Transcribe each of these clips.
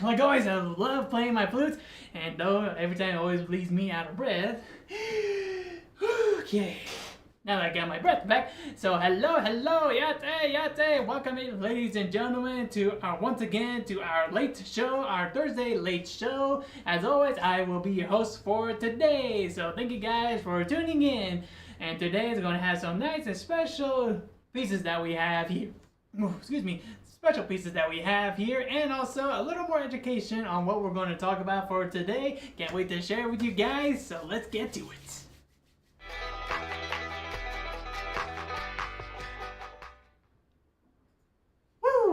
like always, I love playing my flutes, and though every time it always leaves me out of breath. Okay. Now that I got my breath back, so hello, yate, welcome in, ladies and gentlemen, to our once again to our late show, our Thursday late show. As always, I will be your host for today. So thank you guys for tuning in. And today is going to have some nice and special pieces that we have here. Special pieces that we have here, and also a little more education on what we're going to talk about for today. Can't wait to share with you guys. So let's get to it.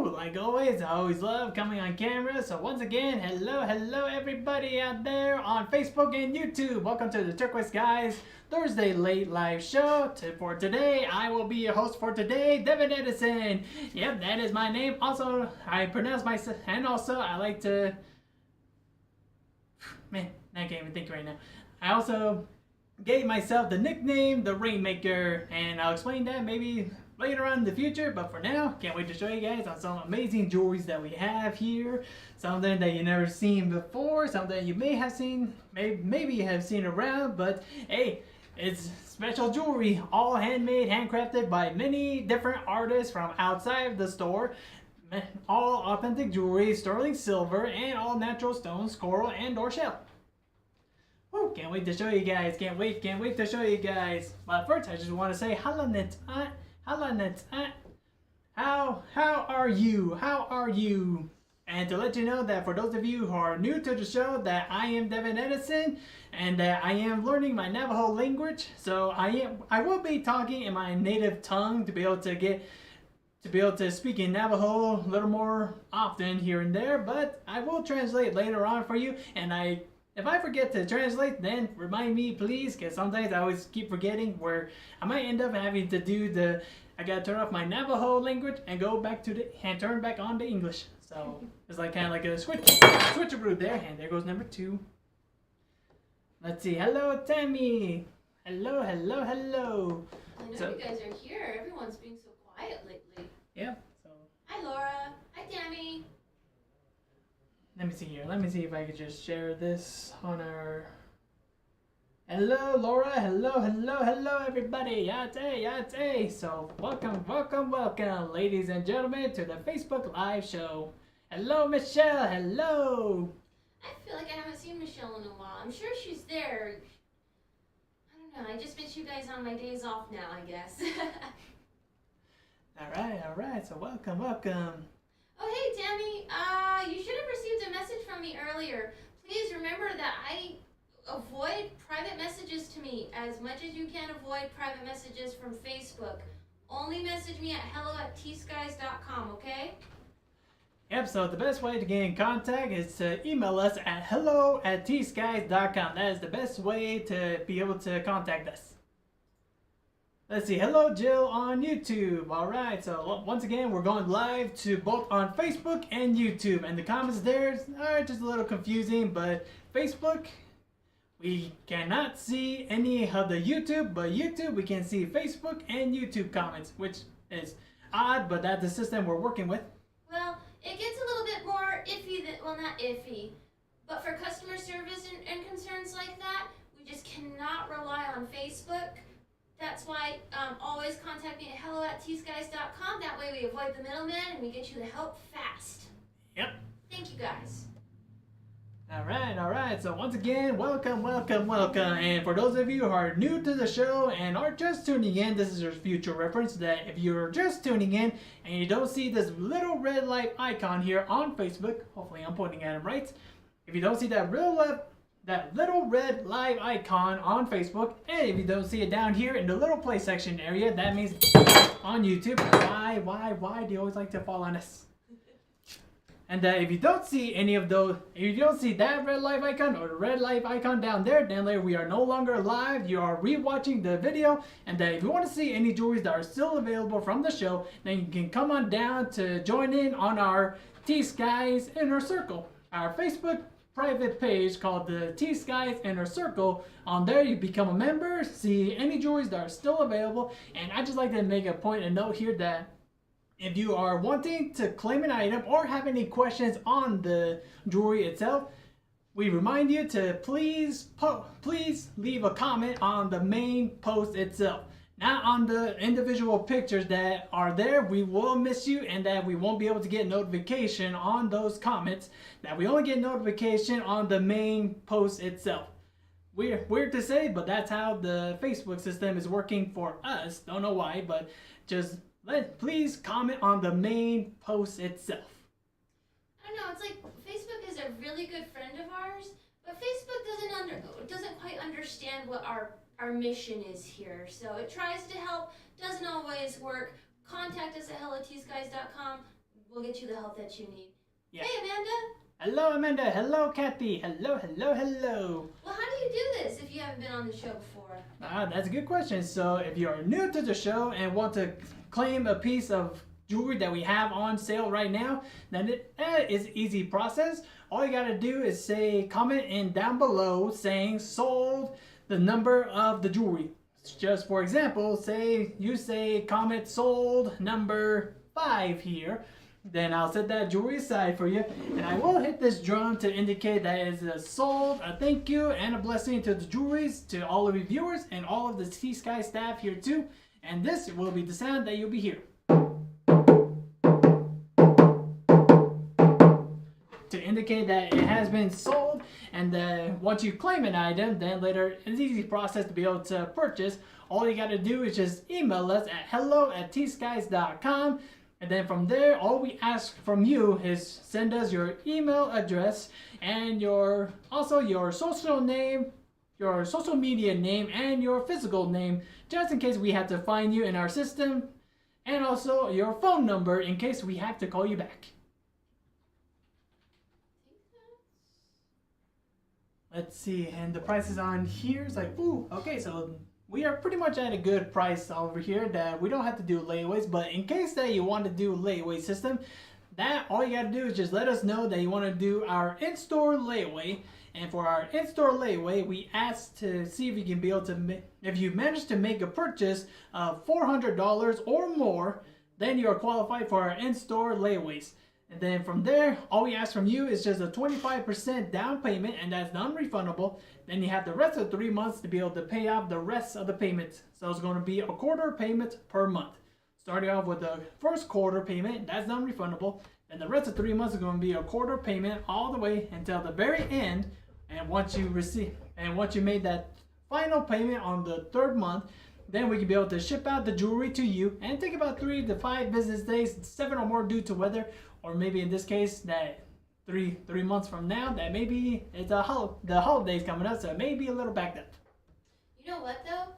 Like always, I always love coming on camera. So once again, hello everybody out there on Facebook and YouTube. Welcome to the T.Skies Thursday late live show. For today, I will be your host for today, Devin Edison. Yep, that is my name. Also, I pronounce myself, and also I like to, man, I can't even think right now. I also gave myself the nickname, the Rainmaker, and I'll explain that maybe later on in the future, but for now, can't wait to show you guys on some amazing jewelries that we have here. Something that you never seen before, something you may have seen, maybe you have seen around, but hey, it's special jewelry, all handmade, handcrafted by many different artists from outside of the store. All authentic jewelry, sterling silver, and all natural stones, coral, and or shell. Woo, can't wait to show you guys, can't wait to show you guys. But first, I just want to say how are you? And to let you know that for those of you who are new to the show, that I am Devin Edison, and that I am learning my Navajo language. So I will be talking in my native tongue to be able to speak in Navajo a little more often here and there, but I will translate later on for you. And if I forget to translate, then remind me please, because sometimes I always keep forgetting, where I might end up having to do I gotta turn off my Navajo language and go back and turn back on to English. So it's like kind of like a switcheroo there, and there goes number 2. Let's see, hello Tammy, hello. I know you guys are here. Everyone's being so quiet lately. Yeah. So. Hi Laura. Hi Tammy. Let me see here. Let me see if I could just share this on our. Hello, Laura. Hello, everybody. Yate. So, welcome, ladies and gentlemen, to the Facebook Live show. Hello, Michelle. Hello. I feel like I haven't seen Michelle in a while. I'm sure she's there. I don't know. I just miss you guys on my days off now, I guess. All right. So, welcome. Oh, hey, Tammy. You should have received a message from me earlier. Please remember that I avoid private messages to me as much as you can avoid private messages from Facebook. Only message me at hello@tskies.com, okay? Yep, so the best way to get in contact is to email us at hello@tskies.com. That is the best way to be able to contact us. Let's see, hello Jill on YouTube. Alright, so once again, we're going live to both on Facebook and YouTube. And the comments there are just a little confusing, but Facebook, we cannot see any of the YouTube, but YouTube, we can see Facebook and YouTube comments, which is odd, but that's the system we're working with. Well, it gets a little bit more iffy, well not iffy, but for customer service and concerns like that, we just cannot rely on Facebook. That's why always contact me at hello@tskies.com. That way we avoid the middleman and we get you the help fast. Yep. Thank you guys. All right. So once again, welcome. And for those of you who are new to the show and are just tuning in, this is your future reference that if you're just tuning in and you don't see this little red light icon here on Facebook, hopefully I'm pointing at it right. If you don't see that little red live icon on Facebook, and if you don't see it down here in the little play section area, that means on YouTube. Why do you always like to fall on us? And if you don't see any of those, if you don't see that red live icon or the red live icon down there, then we are no longer live. You are rewatching the video. And if you want to see any jewelries that are still available from the show, then you can come on down to join in on our T.Skies Inner Circle, our Facebook private page called the T.Skies Inner Circle. On there you become a member, see any jewelries that are still available. And I just like to make a point and note here that if you are wanting to claim an item or have any questions on the jewelry itself, we remind you to please leave a comment on the main post itself. Not on the individual pictures that are there. We will miss you, and that we won't be able to get notification on those comments. That we only get notification on the main post itself. Weird to say, but that's how the Facebook system is working for us. Don't know why, but just please comment on the main post itself. I don't know, it's like Facebook is a really good friend of ours, but Facebook doesn't quite understand what our mission is here. So it tries to help, doesn't always work. Contact us at hello.tskies.com. We'll get you the help that you need. Yeah. Hey, Amanda. Hello, Amanda. Hello, Kathy. Hello. Well, how do you do this if you haven't been on the show before? That's a good question. So if you are new to the show and want to claim a piece of jewelry that we have on sale right now, then it is easy process. All you gotta do is comment in down below saying sold, the number of the jewelry. Just for example, you comment sold number 5 here. Then I'll set that jewelry aside for you, and I will hit this drum to indicate that it is a sold, a thank you, and a blessing to the jewelries, to all of you viewers, and all of the T.Skies staff here too. And this will be the sound that you'll be hearing. To indicate that it has been sold, and once you claim an item, then later it's an easy process to be able to purchase. All you gotta do is just email us at hello@tskies.com. And then from there, all we ask from you is send us your email address and your social name, your social media name, and your physical name, just in case we have to find you in our system, and also your phone number in case we have to call you back. Let's see, and the prices on here is like, ooh, okay, so we are pretty much at a good price over here that we don't have to do layaways. But in case that you want to do layaway system, that all you got to do is just let us know that you want to do our in-store layaway. And for our in-store layaway, we ask to see if you can be able to, if you manage to make a purchase of $400 or more, then you are qualified for our in-store layaways. And then from there, all we ask from you is just a 25% down payment, and that's non-refundable. Then you have the rest of 3 months to be able to pay off the rest of the payments. So it's going to be a quarter payment per month. Starting off with the first quarter payment, that's non-refundable. And the rest of 3 months is going to be a quarter payment all the way until the very end. And once you made that final payment on the 3rd month, then we can be able to ship out the jewelry to you, and take about 3 to 5 business days, 7 or more due to weather, or maybe in this case that 3 months from now, that maybe it's the holidays coming up, so it may be a little backed up. You know what though?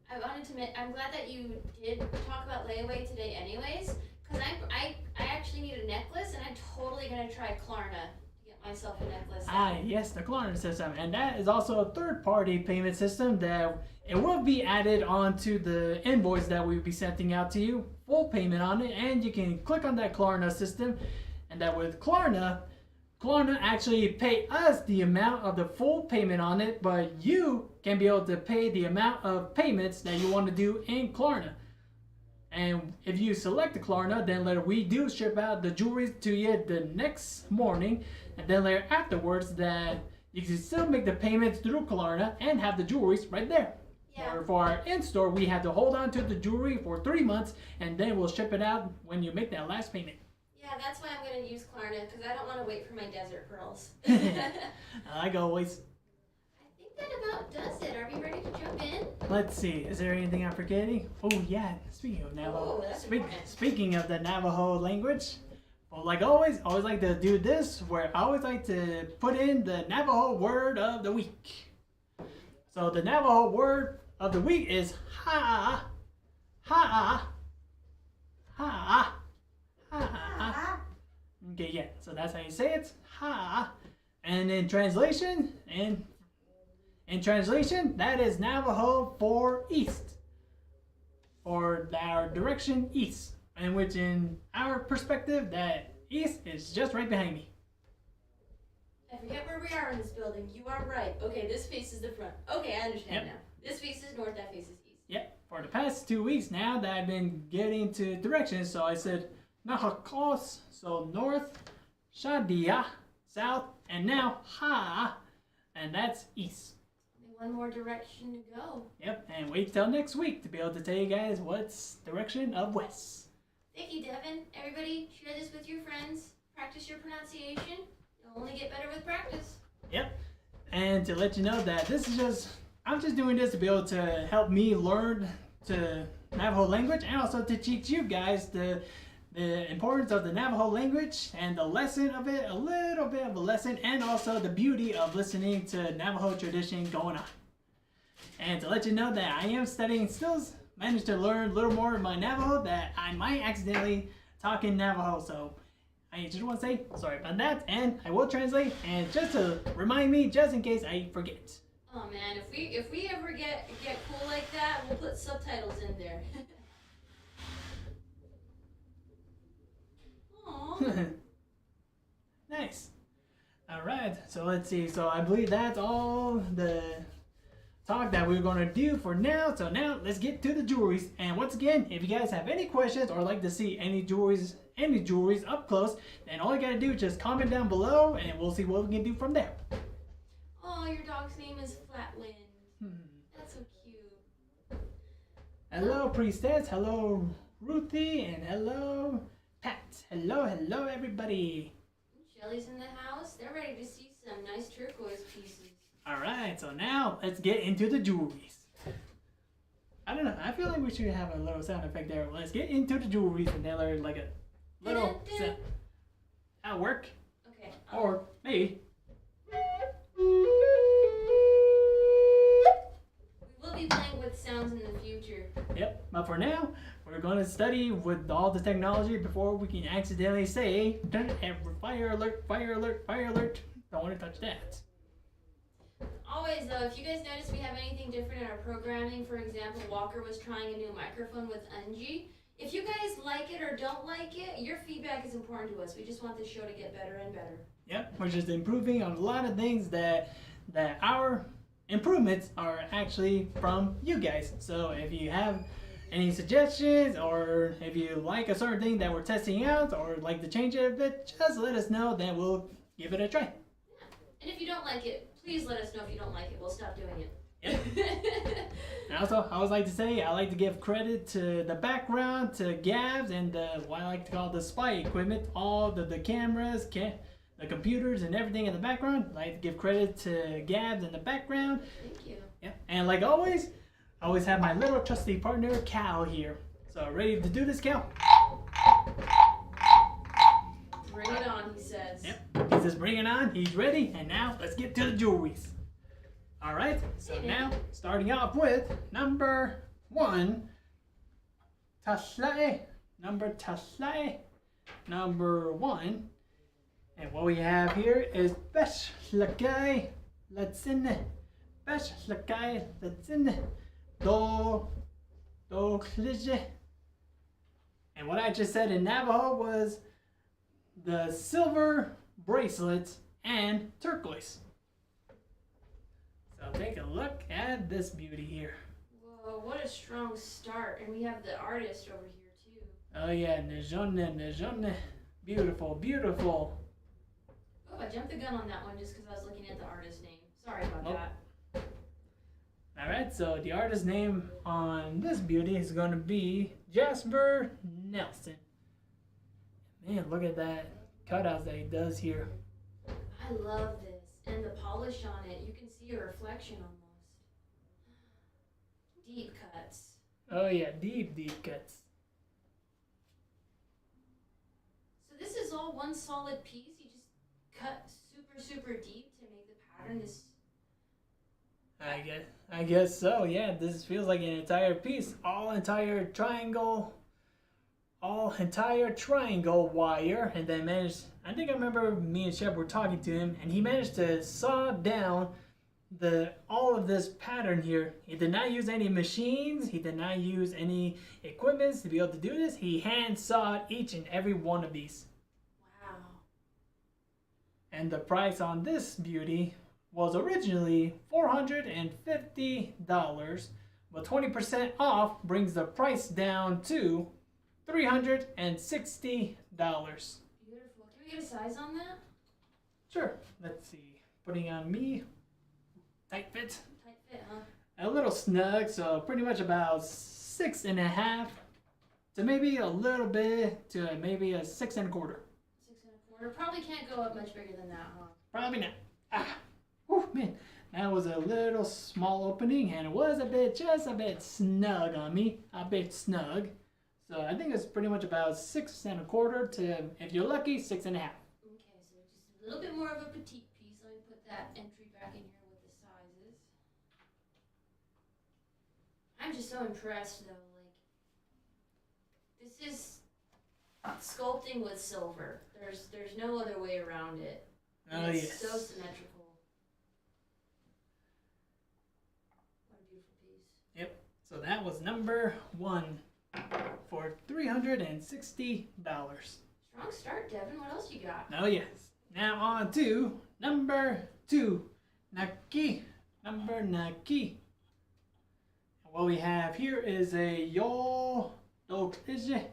I'm glad that you did talk about layaway today anyways, because I actually need a necklace, and I'm totally gonna try Klarna to get myself a necklace. Yes, the Klarna system, and that is also a third-party payment system that it will be added onto the invoice that we'll be sending out to you, full payment on it, and you can click on that Klarna system, and that with Klarna actually pay us the amount of the full payment on it, but you can be able to pay the amount of payments that you want to do in Klarna. And if you select the Klarna, then later we do ship out the jewelry to you the next morning, and then later afterwards that you can still make the payments through Klarna and have the jewelries right there. Yeah. For our in-store, we have to hold on to the jewelry for 3 months, and then we'll ship it out when you make that last payment. Yeah, that's why I'm going to use Klarna, because I don't want to wait for my desert pearls. Like always. I think that about does it. Are we ready to jump in? Let's see. Is there anything I'm forgetting? Oh yeah. Speaking of Navajo. Speaking of the Navajo language, well, like always like to do this, where I always like to put in the Navajo word of the week. So the Navajo word of the week is ha, ha, ha, ha. Okay, yeah. So that's how you say it, ha. And in translation, that is Navajo for east, or our direction east, in which in our perspective, that east is just right behind me. I forget where we are in this building. You are right. Okay, this faces the front. Okay, I understand now. This faces north, that faces east. Yep. For the past 2 weeks now that I've been getting to directions, so I said, Nahakos, so north, Shadia, south, and now Ha, and that's east. Only one more direction to go. Yep, and wait till next week to be able to tell you guys what's direction of west. Thank you, Devin. Everybody, share this with your friends. Practice your pronunciation. You'll only get better with practice. Yep, and to let you know that I'm just doing this to be able to help me learn the Navajo language and also to teach you guys the importance of the Navajo language and the lesson of it, a little bit of a lesson, and also the beauty of listening to Navajo tradition going on. And to let you know that I am studying, still managed to learn a little more of my Navajo, that I might accidentally talk in Navajo, so I just want to say sorry about that, and I will translate, and just to remind me, just in case I forget. Oh man, if we ever get cool like that, we'll put subtitles in there. Aww. Nice. All right, so let's see. So I believe that's all the talk that we're going to do for now. So now let's get to the jewelries. And once again, if you guys have any questions or like to see any jewelries up close, then all you got to do is just comment down below and we'll see what we can do from there. Oh, your dog's name is Flatwind. That's so cute. Hello, Priestess. Hello, Ruthie. And hello, Pat. Hello, everybody. Shelly's in the house. They're ready to see some nice turquoise pieces. All right, so now let's get into the jewelries. I don't know. I feel like we should have a little sound effect there. Let's get into the jewelries and then learn like a little sound. That'll work. Okay. Or maybe. We will be playing with sounds in the future. Yep, but for now, we're going to study with all the technology before we can accidentally say, fire alert, fire alert, fire alert. Don't want to touch that. Always though, if you guys notice we have anything different in our programming, for example, Walker was trying a new microphone with Unji. If you guys like it or don't like it, your feedback is important to us. We just want this show to get better and better. Yep, we're just improving on a lot of things that our improvements are actually from you guys. So if you have any suggestions or if you like a certain thing that we're testing out or like to change it a bit, just let us know, then we'll give it a try. Yeah. And if you don't like it, please let us know if you don't like it. We'll stop doing it. Yep. And also, I always like to say, I like to give credit to the background, to Gabs, and what I like to call the spy equipment, all the cameras, the computers, and everything in the background. I like to give credit to Gabs in the background. Thank you. Yeah. And like always, I always have my little trusty partner, Cal, here. So, ready to do this, Cal? Bring it on, he says. Yep. He says, bring it on. He's ready. And now, let's get to the jewelries. All right. So now, starting off with number 1, Taslae. Number 1. And what we have here is Beshlakai Latsine. Beshlakai Latsine. Do Klije. And what I just said in Navajo was the silver bracelets and turquoise. So take a look at this beauty here. Whoa, what a strong start. And we have the artist over here too. Oh yeah, Nejone. Beautiful, beautiful. Oh, I jumped the gun on that one just because I was looking at the artist's name. Sorry about that. Alright, so the artist's name on this beauty is going to be Jasper Nelson. Man, look at that cutouts that he does here. I love this. And the polish on it, you can see a reflection almost. Deep cuts. Oh yeah, deep cuts. So this is all one solid piece. You just cut super deep to make the pattern this. I guess so. Yeah, this feels like an entire piece, all entire triangle wire, and then managed. I think I remember me and Shep were talking to him, and he managed to saw down all of this pattern here. He did not use any machines. He did not use any equipment to be able to do this. He hand sawed each and every one of these. Wow. And the price on this beauty was originally $450, but 20% off brings the price down to $360. Beautiful. Can we get a size on that? Sure. Let's see. Putting on me. Tight fit. Tight fit, huh? A little snug, so pretty much about 6.5 to maybe a little bit to maybe a 6 1/4. 6 1/4. Probably can't go up much bigger than that, huh? Probably not. Whew, man, that was a little small opening, and it was just a bit snug on me, a bit snug. So I think it's pretty much about 6 1/4 to, if you're lucky, 6.5. Okay, so just a little bit more of a petite piece. Let me put that entry back in here with the sizes. I'm just so impressed, though. Like, this is sculpting with silver. There's no other way around it. Oh, It's yes. so symmetrical. What a beautiful piece. Yep. So that was number 1 for $360. Strong start, Devin. What else you got? Oh, yes. Now on to number 2. Naki. Number Naki. What we have here is a Yo Doklije.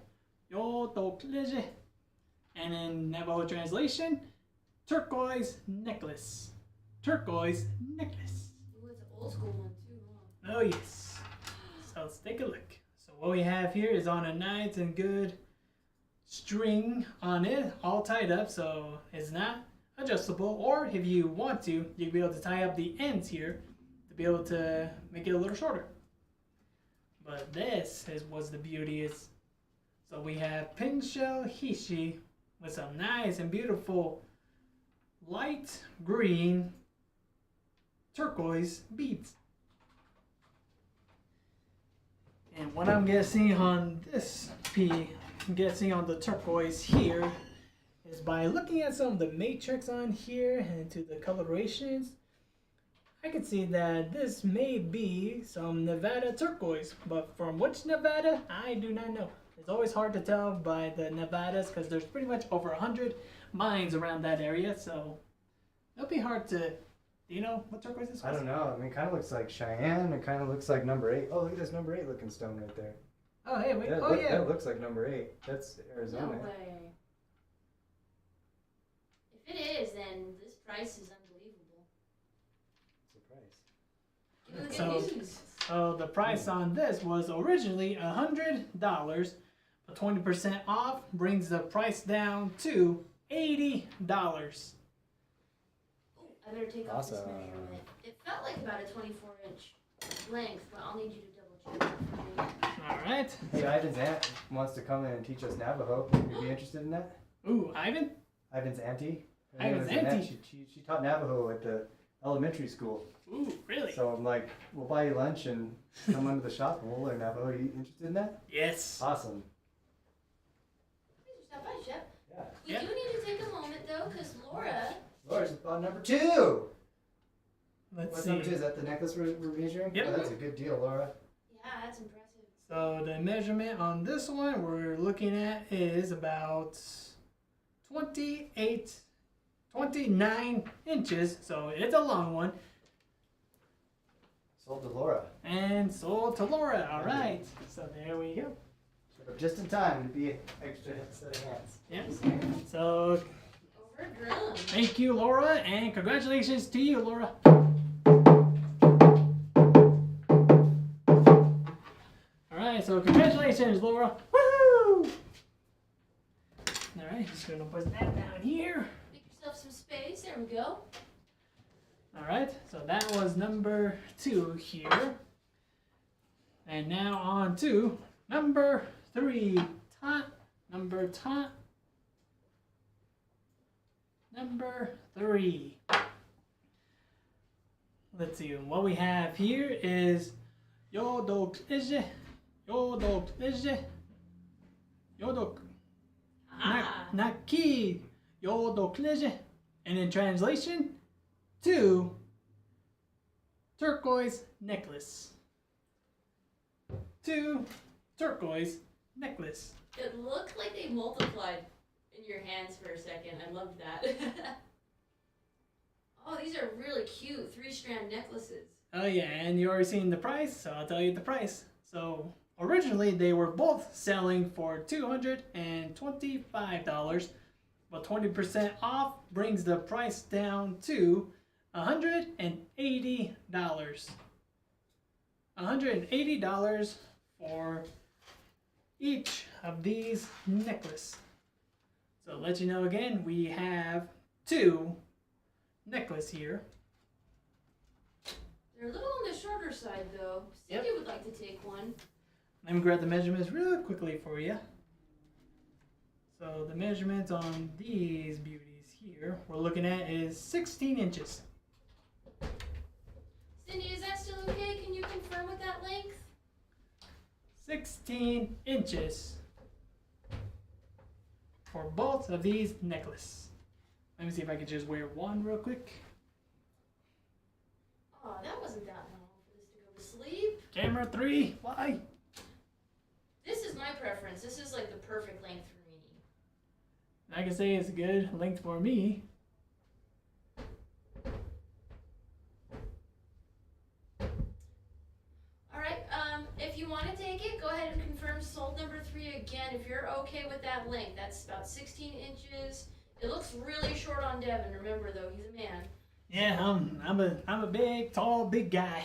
And in Navajo translation, turquoise necklace. Turquoise necklace. Ooh, it's an old school one too, huh? Oh, yes. So let's take a look. So what we have here is on a nice and good string on it, all tied up, so it's not adjustable. Or if you want to, you'll be able to tie up the ends here to be able to make it a little shorter. But this is what's the beauty is. So we have pin shell hishi with some nice and beautiful light green turquoise beads. And what I'm guessing on this I'm guessing on the turquoise here is by looking at some of the matrix on here and to the colorations, I can see that this may be some Nevada turquoise, but from which Nevada, I do not know. It's always hard to tell by the Nevadas because there's pretty much over 100 mines around that area, so it'll be hard to. Do you know what turquoise this was? I don't know. I mean, it kind of looks like Cheyenne. It kind of looks like number 8. Oh, look at this number 8 looking stone right there. Oh, hey, wait. That, Oh, yeah. That looks like number 8. That's Arizona. No way. If it is, then this price is unbelievable. What's the price? Give me the So- good news. So the price on this was originally $100, but 20% off brings the price down to $80. Ooh, I better take off this Awesome. measurement. It felt like about a 24-inch length, but I'll need you to double check that for me. All right. Hey, Ivan's aunt wants to come in and teach us Navajo. Would you be interested in that? Ooh, Ivan? Ivan's auntie. Her name Ivan's is Annette. auntie. She taught Navajo at the elementary school. Ooh, really? So I'm like, we'll buy you lunch and come under the shop and we'll learn Navajo. Are you interested in that? Yes. Awesome. Thanks for stopping by, Shep. Yeah. We Yeah. do need to take a moment, though, because Laura... Laura's on number 2. Let's What's see. number 2? Is that the necklace we're measuring? Yep. Oh, that's a good deal, Laura. Yeah, that's impressive. So the measurement on this one we're looking at is about 29 inches. So it's a long one. Sold to Laura. And sold to Laura. All right. So there we go. Showed up just in time to be an extra set of hands. Yep. So Over a drum. thank you, Laura, and congratulations to you, Laura. All right, so congratulations, Laura. Woo! All right, just gonna put that down here. Make yourself some space. There we go. All right, so that was number 2 here. And now on to number 3. Number 3. Let's see, what we have here is Yodoklije. Ah. Naki Yodoklije. And in translation, 2 turquoise necklace. 2 turquoise necklace. It looked like they multiplied in your hands for a second. I loved that. Oh, these are really cute 3-strand necklaces. Oh yeah, and you already seen the price, so I'll tell you the price. So Originally, they were both selling for $225, but 20% off brings the price down to $180. $180 for each of these necklaces. So to let you know again, we have 2 necklaces here. They're a little on the shorter side, though. Cindy would like to take one. Let me grab the measurements real quickly for you. So the measurements on these beauties here we're looking at is 16 inches. Cindy, is that still okay? Can you confirm with that length? 16 inches for both of these necklaces. Let me see if I can just wear one real quick. Oh, that wasn't that long for this to go to sleep. Camera 3, why? This is my preference. This is like the perfect length for me. I can say it's a good length for me. Alright, if you want to take it, go ahead and confirm sold number 3 again. If you're okay with that length, that's about 16 inches. It looks really short on Devin. Remember though, he's a man. Yeah, I'm a big, tall, big guy.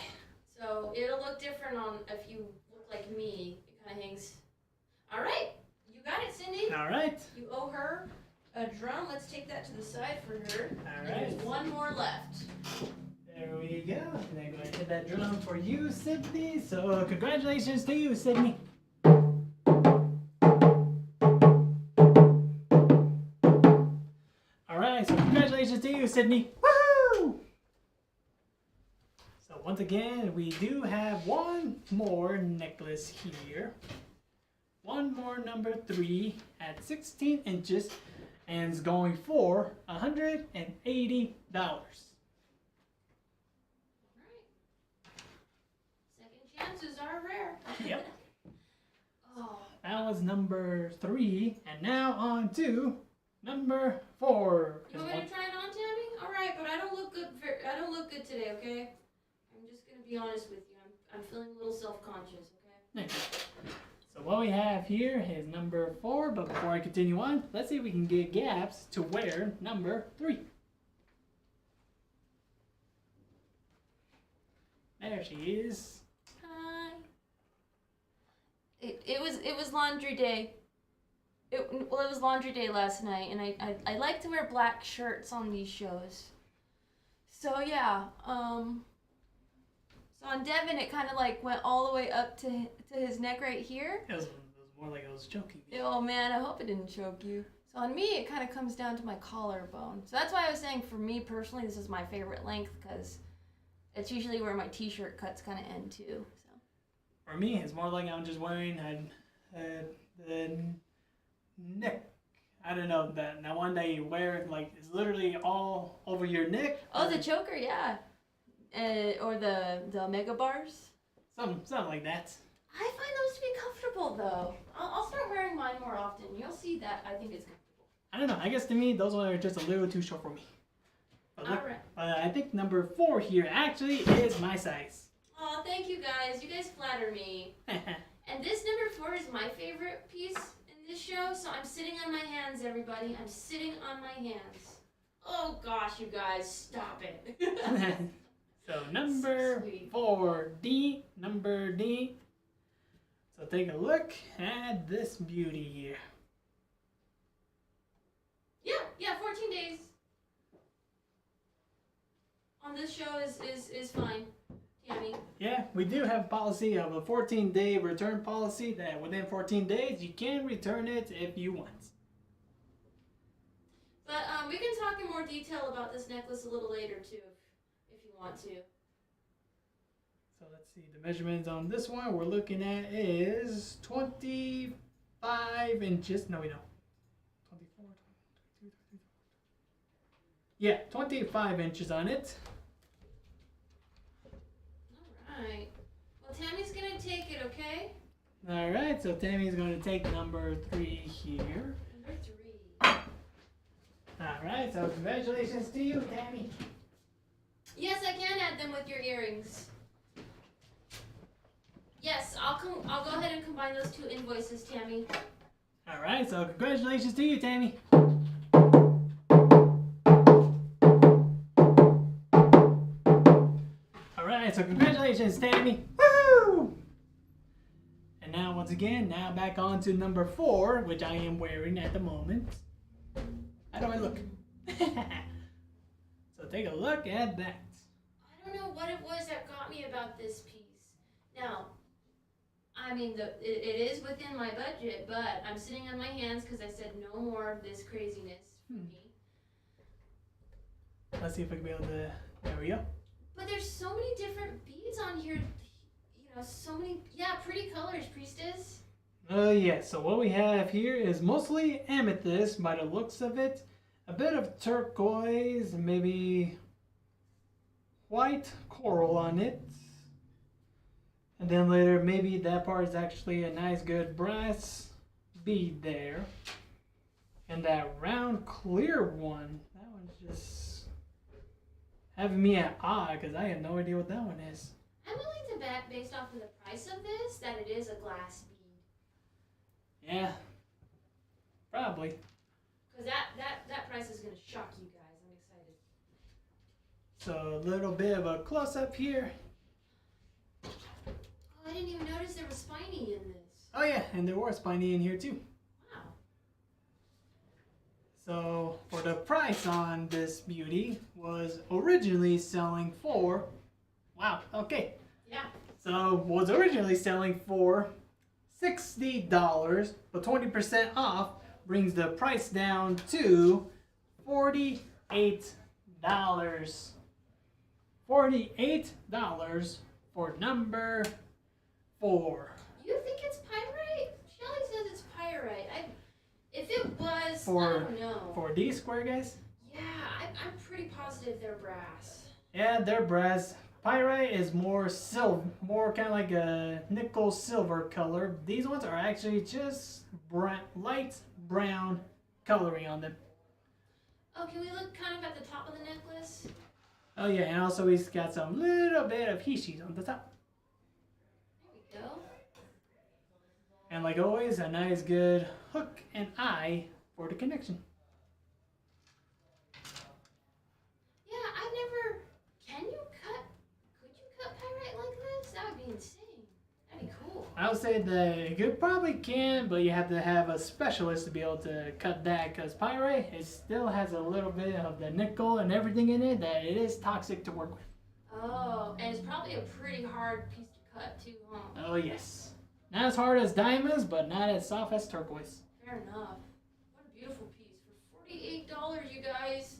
So it'll look different on if you look like me. It kind of hangs. Alright, you got it, Cindy. All right. You owe her a drum. Let's take that to the side for her. All And right. there's one more left. There we go. And I'm going to hit that drum for you, Sydney. So congratulations to you, Sydney. All right. So congratulations to you, Sydney. Woohoo! So once again, we do have one more necklace here. One more number 3 at 16 inches and it's going for $180. Alright. Second chances are rare. Yep. Oh, That was number 3, and now on to number 4. you want me to try it on, Tammy? Alright, but I don't look good. I don't look good today, okay? I'm just gonna be honest with you. I'm feeling a little self-conscious, okay? So what we have here is number 4, but before I continue on, let's see if we can get Gaps to wear number 3. There she is. Hi. It was laundry day. It was laundry day last night, and I like to wear black shirts on these shows. So yeah, so on Devin it kind of like went all the way up to his neck right here. It was more like I was choking. Oh man, I hope it didn't choke you. So on me it kind of comes down to my collarbone. So that's why I was saying for me personally this is my favorite length because it's usually where my t-shirt cuts kind of end too. So. For me, it's more like I'm just wearing the neck. I don't know, that one that you wear, like, it's literally all over your neck. Oh, the choker, yeah. Or the mega bars. Something like that. I find those to be comfortable, though. I'll start wearing mine more often. You'll see that I think it's comfortable. I don't know. I guess to me, those ones are just a little too short for me. But look, All right. I think number 4 here actually is my size. Oh, thank you guys. You guys flatter me. And this number 4 is my favorite piece in this show, so I'm sitting on my hands, everybody. I'm sitting on my hands. Oh gosh, you guys, stop it. So number Sweet. 4, D, number D. So take a look at this beauty here. Yeah, 14 days on this show is fine, Tammy. Yeah, we do have a policy of a 14-day return policy that within 14 days you can return it if you want. But we can talk in more detail about this necklace a little later too, if you want to. So let's see, the measurements on this one we're looking at is 25 inches. No, we don't. 24, 22, 23. Yeah, 25 inches on it. Alright. Well, Tammy's gonna take it, okay? All right, so Tammy's going to take number 3 here. Number 3. All right, so congratulations to you, Tammy. Yes, I can add them with your earrings. Yes, I'll I'll go ahead and combine those two invoices, Tammy. All right, so congratulations to you, Tammy. All right, so congratulations, Tammy. Woo! And now, once again, now back on to number 4, which I am wearing at the moment. How do I look? So take a look at that. I don't know what it was that got me about this piece. Now, I mean, it is within my budget, but I'm sitting on my hands because I said no more of this craziness for me. Let's see if I can be able to. There we go. But there's so many different beads on here. You know, so many, pretty colors, Priestess. Yeah, so what we have here is mostly amethyst by the looks of it. A bit of turquoise, maybe white coral on it. And then later, maybe that part is actually a nice good brass bead there. And that round clear one, that one's just having me at awe because I have no idea what that one is. I'm willing to bet, based off of the price of this, that it is a glass bead. Yeah, probably. Because that price is going to shock you guys. I'm excited. So a little bit of a close-up here. Oh, I didn't even notice there was spiny in this. Oh yeah, and there was spiny in here too. Wow. So for the price on this beauty was originally selling for, wow, okay. Yeah. So was originally selling for $60, but 20% off brings the price down to $48. $48 for number 4. You think it's pyrite? Shelly says it's pyrite. If it was, I For don't know. for D square, guys. Yeah, I'm pretty positive they're brass. Yeah, they're brass. Pyrite is more silver, more kind of like a nickel silver color. These ones are actually just light brown coloring on them. Oh, can we look kind of at the top of the necklace? Oh yeah, and also he's got some little bit of hishis on the top. There we go. And like always, a nice good hook and eye for the connection. Yeah, could you cut pyrite like this? That would be insane. That'd be cool. I would say that you probably can, but you have to have a specialist to be able to cut that, because pyrite, it still has a little bit of the nickel and everything in it that it is toxic to work with. Oh, and it's probably a pretty hard piece to cut too, huh? Oh yes. Not as hard as diamonds, but not as soft as turquoise. Fair enough. What a beautiful piece for $48, you guys.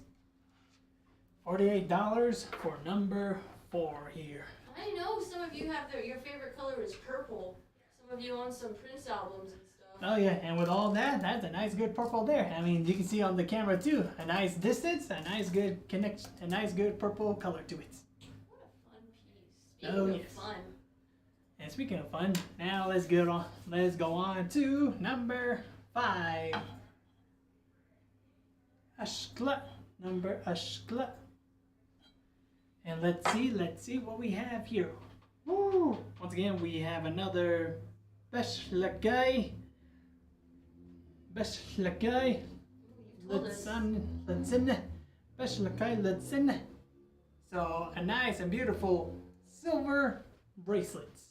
$48 for number 4 here. I know some of you have your favorite color is purple. Some of you own some Prince albums and stuff. Oh yeah, and with all that, that's a nice good purple there. I mean, you can see on the camera too, a nice distance, a nice good connection, a nice good purple color to it. What a fun piece. Speaking of fun. And speaking of fun, now let's go on to number 5. Number Ashkla. And let's see what we have here. Woo! Once again, we have another Beshlakai. Beshlakai. Beshlakai. So a nice and beautiful silver bracelets.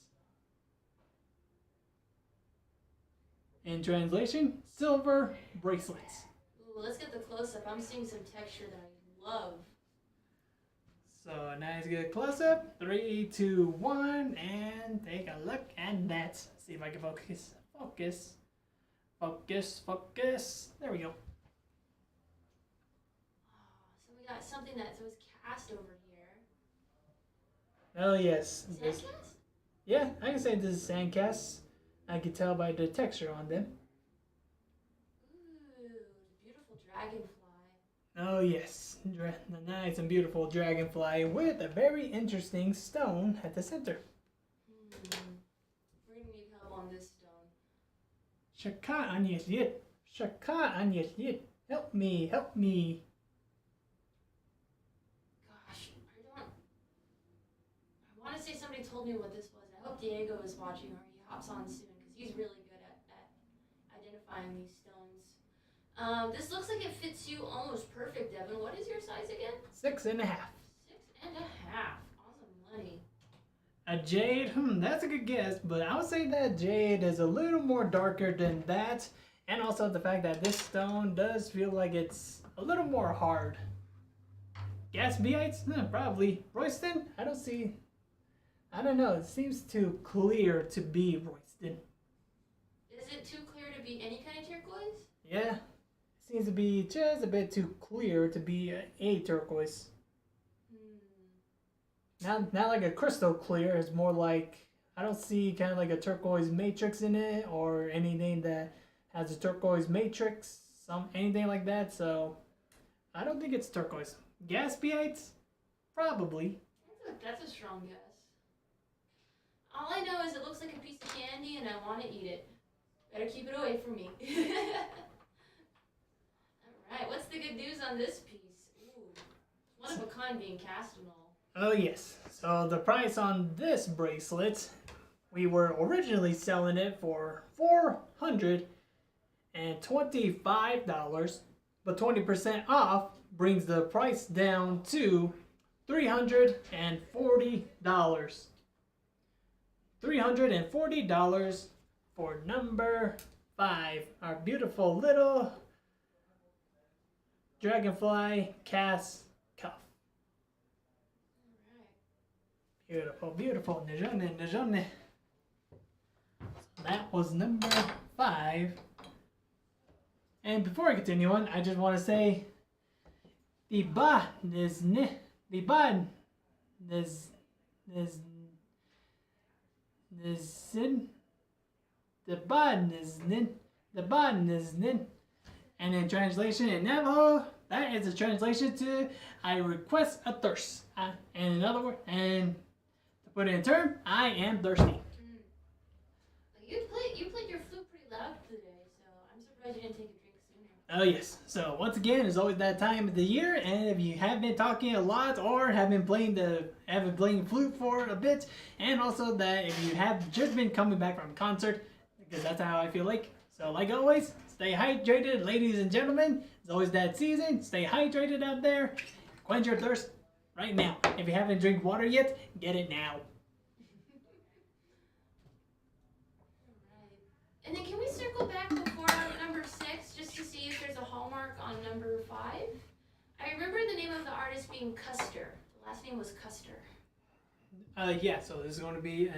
In translation, silver bracelets. Ooh, let's get the close-up. I'm seeing some texture that I love. So a nice good close-up. 3, 2, 1, and take a look at that. See if I can focus. Focus. There we go. So we got something that was cast over here. Oh yes. Sandcast? Yeah, I can say this is sandcast. I can tell by the texture on them. Ooh, beautiful dragonfly. Oh yes, the nice and beautiful dragonfly with a very interesting stone at the center. We're gonna need help on this stone. Shaka on your lid. Help me. Gosh, I want to say somebody told me what this was. I hope Diego is watching. Are you hops on soon because he's really good at identifying these stones. This looks like it fits you almost perfect, Devin. What is your size again? 6.5. 6.5. Awesome money. A jade, that's a good guess, but I would say that jade is a little more darker than that, and also the fact that this stone does feel like it's a little more hard. Gatsbyites? Probably. Royston? I don't know, it seems too clear to be Royston. Is it too clear to be any kind of turquoise? Yeah, it seems to be just a bit too clear to be a turquoise. Not like a crystal clear, it's more like, I don't see kind of like a turquoise matrix in it or anything that has a turquoise matrix, anything like that, so I don't think it's turquoise. Gatsbyites? Probably. That's a strong guess. All I know is it looks like a piece of candy and I want to eat it. Better keep it away from me. Alright, what's the good news on this piece? Ooh, one of a kind being cast and all. Oh yes, so the price on this bracelet, we were originally selling it for $425, but 20% off brings the price down to $340. $340 for number 5, our beautiful little dragonfly cast cuff. Beautiful, beautiful. Nejone. So that was number 5. And before I continue on, I just want to say the bad is and in translation in Navajo, that is a translation to I request a thirst. And in other words, and to put it in term, I am thirsty. You played your flute pretty loud today, so I'm surprised you didn't take a drink sooner. Oh yes. So once again, it's always that time of the year, and if you have been talking a lot or have been playing flute for a bit, and also that if you have just been coming back from a concert, because that's how I feel like. So like always, stay hydrated, ladies and gentlemen. It's always that season. Stay hydrated out there. Quench your thirst right now. If you haven't drank water yet, get it now. Alright. And then can we circle back before number 6 just to see if there's a hallmark on number 5? I remember the name of the artist being Custer. The last name was Custer. Yeah, so this is going to be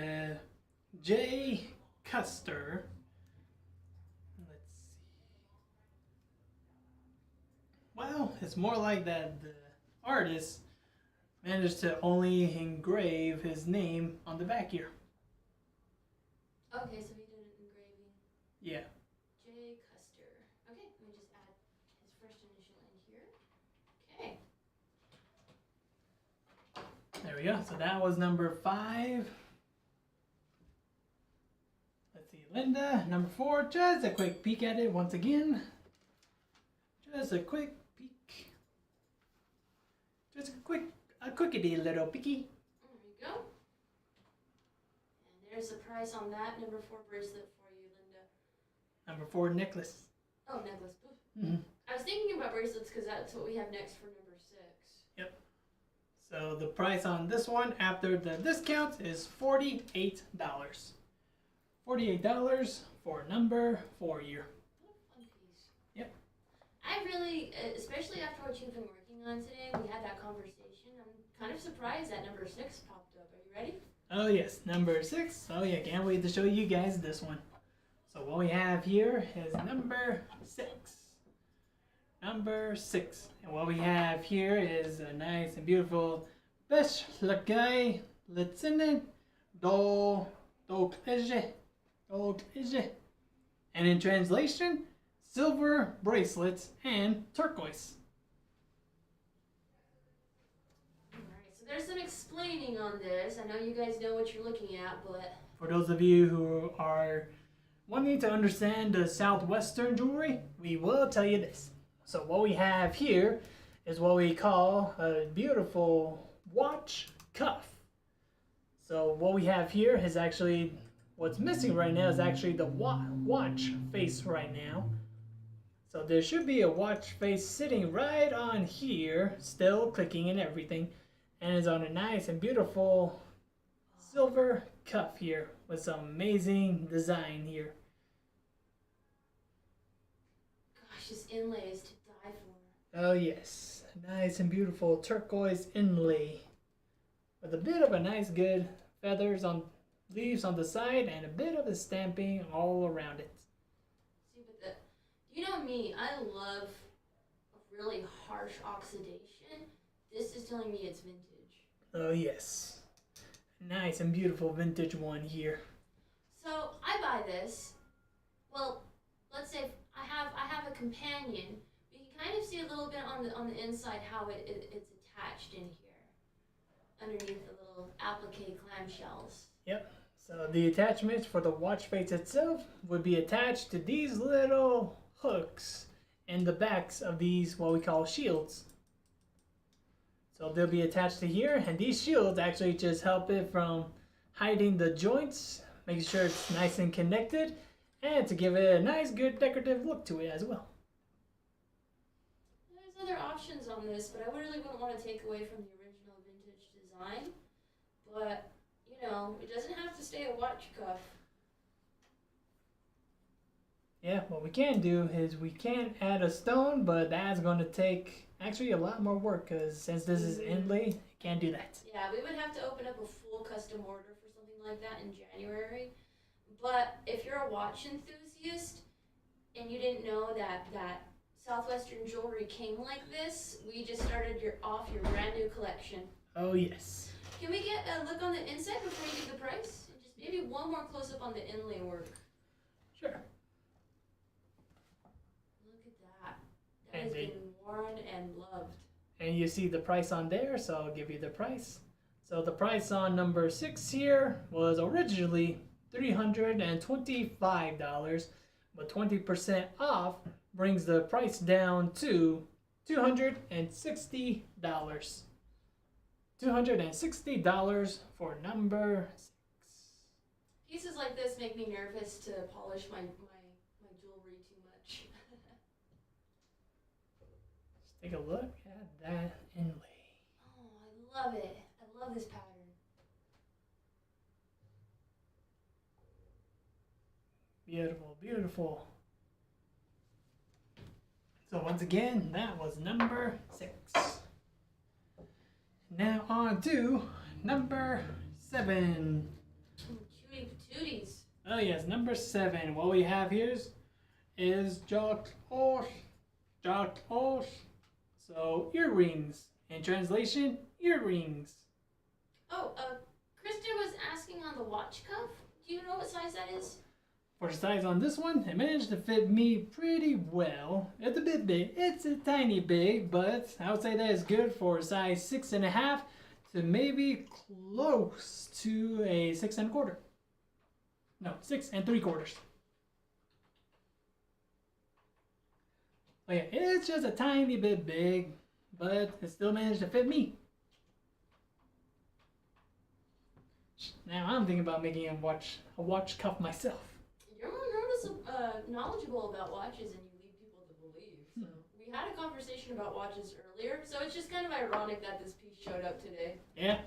J. Custer. Let's see. Well, it's more like that the artist managed to only engrave his name on the back here. Okay, so he did an engraving. Yeah. J. Custer. Okay, let me just add his first initial in here. Okay. There we go. So that was number 5. Let's see, Linda, number 4. Just a quick peek at it once again. Just a quick peek. Just a quickity little peeky. There we go. And there's the price on that number 4 bracelet for you, Linda. Number 4 necklace. Oh, necklace. Mm-hmm. I was thinking about bracelets because that's what we have next for number 6. Yep. So the price on this one after the discount is $48. $48 for number 4 year. What a fun piece. Yep. I really, especially after what you've been working on today, we had that conversation. I'm kind of surprised that number 6 popped up. Are you ready? Oh yes, number 6. Oh yeah, can't wait to show you guys this one. So what we have here is number 6. Number 6. And what we have here is a nice and beautiful Besh Lakai Litzinen Do Klije. And in translation, silver bracelets and turquoise. Alright, so there's some explaining on this. I know you guys know what you're looking at, but For those of you who are wanting to understand the Southwestern jewelry, we will tell you this. So what we have here is what we call a beautiful watch cuff. So what we have here is actually What's missing right now is actually the watch face right now. So there should be a watch face sitting right on here, still clicking and everything, and it's on a nice and beautiful silver cuff here with some amazing design here. Gosh, this inlay is to die for. Oh yes, nice and beautiful turquoise inlay with a bit of a nice good feathers on leaves on the side and a bit of a stamping all around it. See, but you know me, I love a really harsh oxidation. This is telling me it's vintage. Oh yes, nice and beautiful vintage one here. So I buy this. Well, let's say I have a companion. You can kind of see a little bit on the inside how it's attached in here, underneath the little applique clamshells. Yep. So the attachments for the watch face itself would be attached to these little hooks in the backs of these what we call shields. So they'll be attached to here, and these shields actually just help it from hiding the joints, making sure it's nice and connected, and to give it a nice good decorative look to it as well. There's other options on this, but I really wouldn't want to take away from the original vintage design. But you know, it doesn't have to stay a watch cuff. Yeah, what we can do is we can add a stone, but that's going to take actually a lot more work because since this is inlay, can't do that. Yeah, we would have to open up a full custom order for something like that in January. But if you're a watch enthusiast and you didn't know that Southwestern jewelry came like this, we just started off your brand new collection. Oh yes. Can we get a look on the inside before you give the price? And just maybe one more close up on the inlay work. Sure. Look at that. That has been worn and loved. And you see the price on there, so I'll give you the price. So the price on number 6 here was originally $325, but 20% off brings the price down to $260. $260 for number 6. Pieces like this make me nervous to polish my jewelry too much. Let's take a look at that inlay. Oh, I love it. I love this pattern. Beautiful, beautiful. So once again, that was number 6. Now on to number 7. Cutie patooties. Oh yes, number 7. What we have here is Jock Osh. So earrings. In translation, earrings. Oh, Kristen was asking on the watch cuff. Do you know what size that is? For the size on this one, it managed to fit me pretty well. It's a bit big. It's a tiny big, but I would say that is good for a size 6.5 to maybe close to a 6 1/4. No, 6 3/4. But yeah, it's just a tiny bit big, but it still managed to fit me. Now I'm thinking about making a watch cuff myself. You're more knowledgeable about watches than you lead people to believe. So we had a conversation about watches earlier, so it's just kind of ironic that this piece showed up today. Yeah.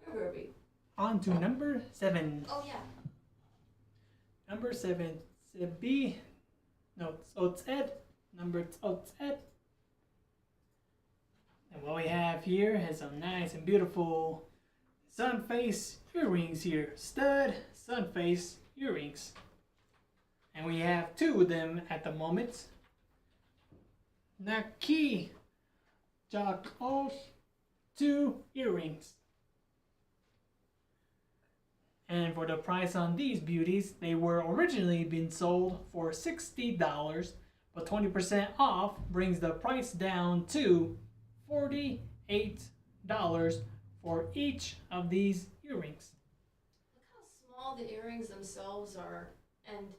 Where were we? On to number 7. Oh yeah. Number 7, B. No, Tzed. Number Tzed. And what we have here is some nice and beautiful sun face earrings here. Stud sun face earrings. And we have 2 of them at the moment. Naki Jock Osh 2 earrings. And for the price on these beauties, they were originally being sold for $60, but 20% off brings the price down to $48 for each of these earrings. Look how small the earrings themselves are, and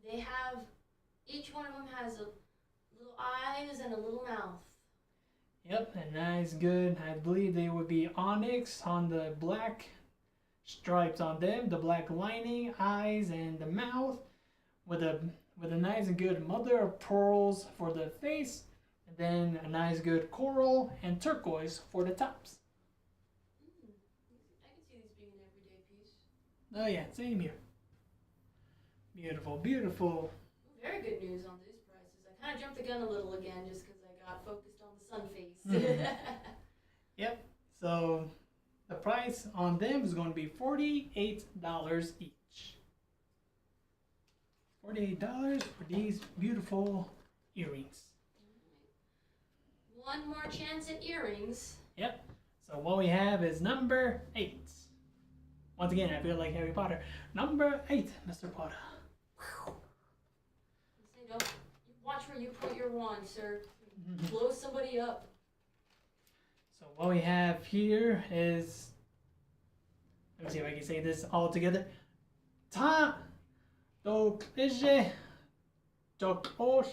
they have, each one of them has a little eyes and a little mouth. Yep, and nice, good. I believe they would be onyx on the black stripes on them, the black lining, eyes, and the mouth, with a nice and good mother of pearls for the face, and then a nice good coral and turquoise for the tops. I can see these being an everyday piece. Oh yeah, same here. Beautiful, beautiful. Very good news on these prices. I kind of jumped the gun a little again just because I got focused on the sun face. Yep. So the price on them is going to be $48 each. $48 for these beautiful earrings. One more chance at earrings. Yep. So what we have is number 8. Once again, I feel like Harry Potter. Number 8, Mr. Potter. Say, don't you watch where you put your wand, sir. Blow somebody up. So what we have here is, let me see if I can say this all together. Ta do klije dokosh.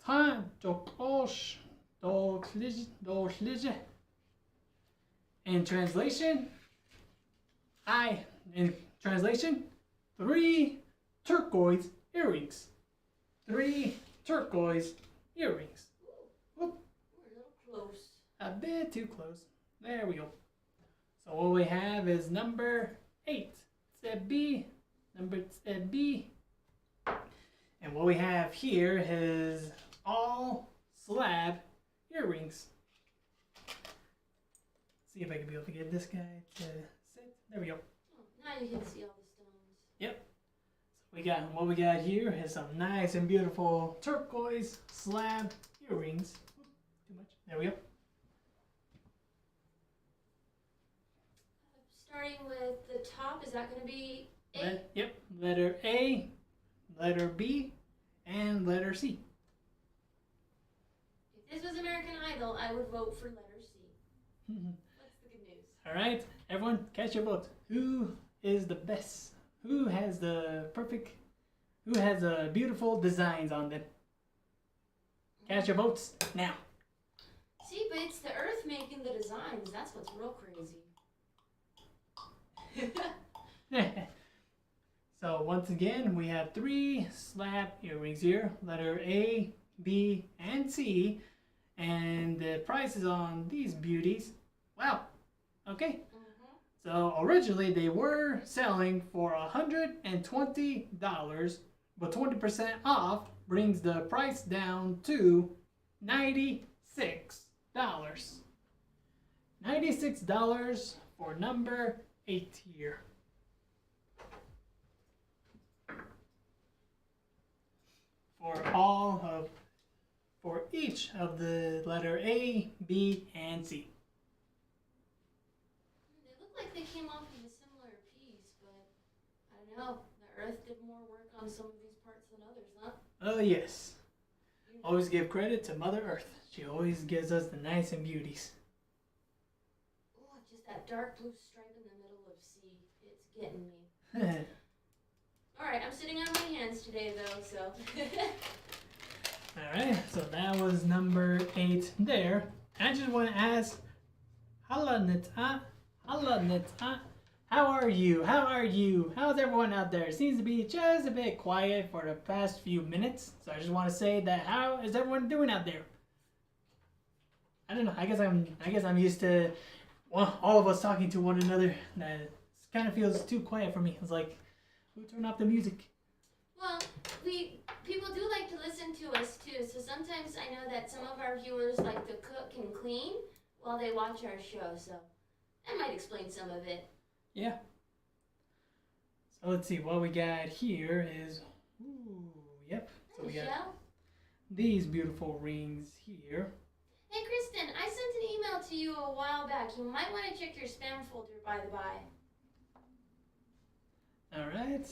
Ta dokosh do klije. In translation, in translation, 3 turquoise earrings. 3 turquoise earrings. Whoop. We're a little close. A bit too close. There we go. So what we have is number 8. It's a B. Number a B. And what we have here is all slab earrings. See if I can be able to get this guy to sit. There we go. Oh, now you can see all the stones. Yep. So what we got here is some nice and beautiful turquoise slab earrings. Too much. There we go. Starting with the top, is that going to be A? Yep. Letter A, letter B, and letter C. If this was American Idol, I would vote for letter C. What's the good news? All right, everyone, catch your vote. Who is the best? Who has the beautiful designs on them? Cast your votes now. See, but it's the Earth making the designs. That's what's real crazy. So once again, we have 3 slab earrings here. Letter A, B, and C. And the prices on these beauties, wow, okay. So originally they were selling for $120, but 20% off brings the price down to $96. $96 for number 8 here. For each of the letter A, B, and C. They look like they came off of a similar piece, but I don't know. The Earth did more work on some of these parts than others, huh? Oh yes. Always give credit to Mother Earth. She always gives us the nice and beauties. Oh, just that dark blue stripe in the middle of C. It's getting me. Alright, I'm sitting on my hands today though, so. Alright, so that was number 8 there. I just want to ask, hello Nita, how are you? How's everyone out there? It seems to be just a bit quiet for the past few minutes. So I just want to say that how is everyone doing out there? I don't know. I guess I'm used to all of us talking to one another. That kind of feels too quiet for me. It's like, who turned off the music? Well, people do like to listen to us too, so sometimes I know that some of our viewers like to cook and clean while they watch our show, so that might explain some of it. Yeah. So let's see, what we got here is, yep. So we got these beautiful rings here. Hey Kristen, I sent an email to you a while back. You might want to check your spam folder, by the by. Alright.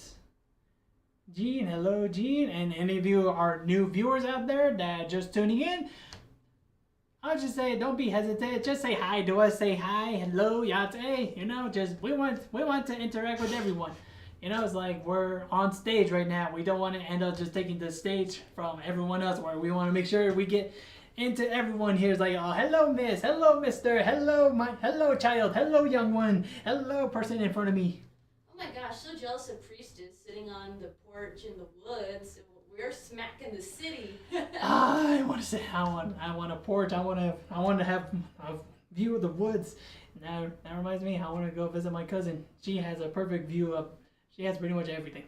Jean, hello Jean, and any of you are new viewers out there that just tuning in, I'll just say don't be hesitant, just say hi to us, say hi, hello, yate, just we want to interact with everyone. It's like we're on stage right now. We don't want to end up just taking the stage from everyone else, where we want to make sure we get And to everyone here is like, oh, hello, miss, hello, mister, hello, child, hello, young one, hello, person in front of me. Oh my gosh, so jealous of Priestess sitting on the porch in the woods. We're smack in the city. I want to say, I want a porch. I want to have a view of the woods. Now that reminds me, I want to go visit my cousin. She has a perfect view of. She has pretty much everything.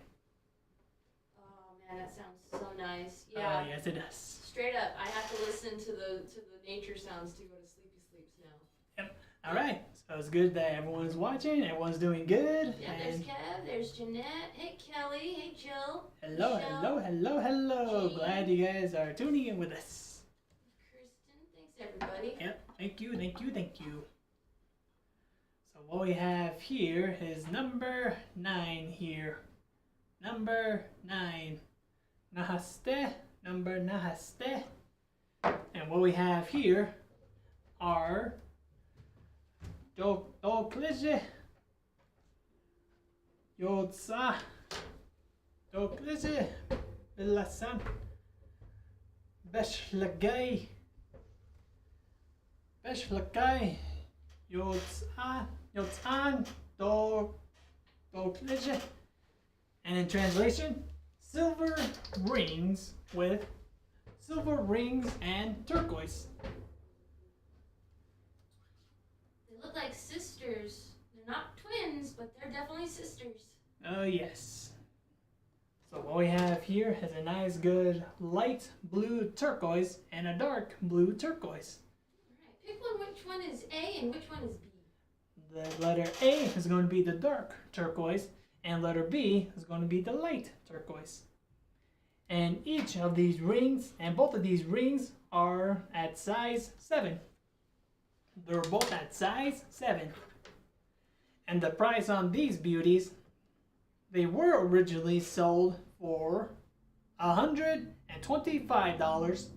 Oh man, that sounds so nice. Yeah. Yes, it does. Straight up, I have to listen to the nature sounds to go to sleepy sleeps now. Yep. All right. So it's good that everyone's watching. Everyone's doing good. Yeah, there's Kev, there's Jeanette, hey Kelly, hey Jill. Hello, Michelle, hello. Jean. Glad you guys are tuning in with us. Kristen, thanks everybody. Yep. Thank you. So what we have here is number 9 here. Number 9. Nahaste. Number Nahaste. And what we have here are Doklije, Yodsa, Doklije, Bilasan, Beshlagai, Yodsan, Doklije. And in translation, silver rings and turquoise. They look like sisters. They're not twins, but they're definitely sisters. Oh yes. So what we have here is a nice good light blue turquoise and a dark blue turquoise. Alright, pick one. Which one is A and which one is B? The letter A is going to be the dark turquoise and letter B is going to be the light turquoise. And each of these rings, and both of these rings are at size 7. They're both at size 7. And the price on these beauties, they were originally sold for $125,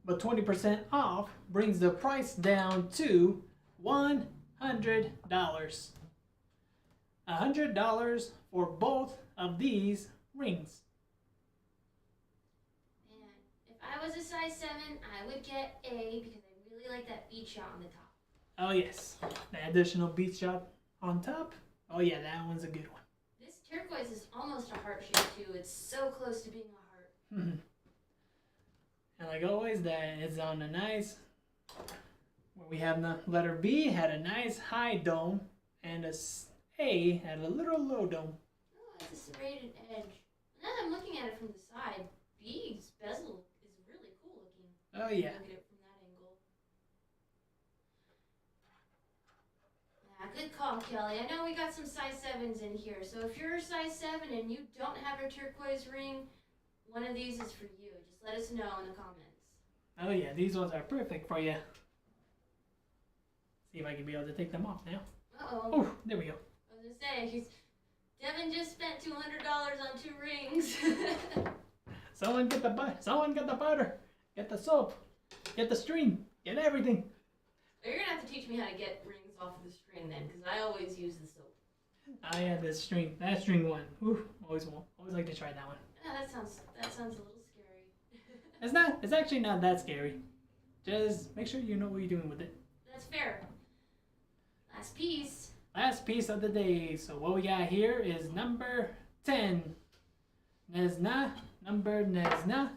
but 20% off brings the price down to $100. $100 for both of these rings. And if I was a size 7, I would get A because I really like that bead shot on the top. Oh yes, the additional bead shot on top. Oh yeah, that one's a good one. This turquoise is almost a heart shape too. It's so close to being a heart. And like always, that is on a nice, where we have the letter B had a nice high dome, and A had a little low dome. Oh, it's a serrated edge. Now that I'm looking at it from the side, B's bezel is really cool looking. Oh yeah. Look at it from that angle. Yeah, good call, Kelly. I know we got some size 7s in here, so if you're a size 7 and you don't have a turquoise ring, one of these is for you. Just let us know in the comments. Oh yeah, these ones are perfect for you. See if I can be able to take them off now. Uh-oh. Oh, there we go. I was gonna say, Devin just spent $200 on 2 rings. Someone get the butter, get the soap, get the string, get everything. You're gonna have to teach me how to get rings off of the string then, because I always use the soap. I had this string, that string one. Ooh, always like to try that one. Yeah, that sounds a little scary. It's actually not that scary. Just make sure you know what you're doing with it. That's fair. Last piece. Last piece of the day. So what we got here is number 10. Nezna. Number Nezna.